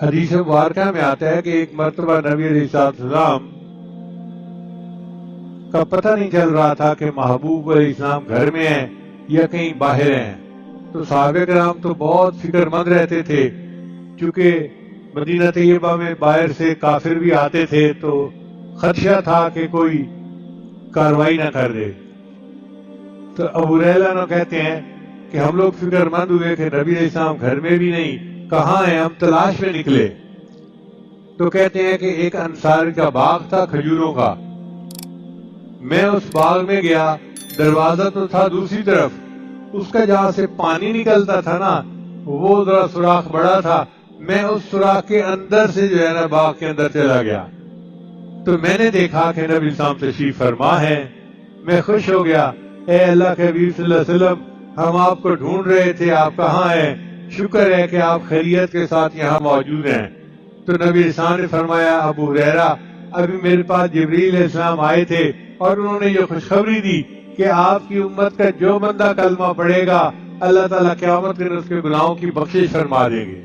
حدیث مبارکہ میں آتا ہے کہ ایک مرتبہ نبی علیہ السلام کا پتہ نہیں چل رہا تھا کہ محبوب علیہ السلام گھر میں ہیں یا کہیں باہر ہیں، تو صحابہ کرام تو بہت فکر مند رہتے تھے، چونکہ مدینہ طیبہ میں باہر سے کافر بھی آتے تھے تو خدشہ تھا کہ کوئی کاروائی نہ کر دے۔ تو ابو ہریرہ کہتے ہیں کہ ہم لوگ فکر مند ہوئے کہ نبی علیہ السلام گھر میں بھی نہیں، کہاں ہیں، ہم تلاش میں نکلے تو کہتے ہیں کہ ایک انصار کا باغ تھا کھجوروں کا، میں اس باغ میں گیا، دروازہ تو تھا دوسری طرف، اس کا جہاں سے پانی نکلتا تھا نا وہ ذرا سوراخ بڑا تھا، میں اس سوراخ کے اندر سے جو ہے نا باغ کے اندر چلا گیا، تو میں نے دیکھا کہ نبی السلام تشریف فرما ہے، میں خوش ہو گیا، اے اللہ کے حبیب صلی اللہ علیہ وسلم، ہم آپ کو ڈھونڈ رہے تھے، آپ کہاں ہیں، شکر ہے کہ آپ خیریت کے ساتھ یہاں موجود ہیں۔ تو نبی السلام نے فرمایا ابو ہریرہ، ابھی میرے پاس جبریل علیہ السلام آئے تھے اور انہوں نے یہ خوشخبری دی کہ آپ کی امت کا جو بندہ کلمہ پڑھے گا اللہ تعالیٰ قیامت کے دن اس کے گناہوں کی بخشش فرما دیں گے۔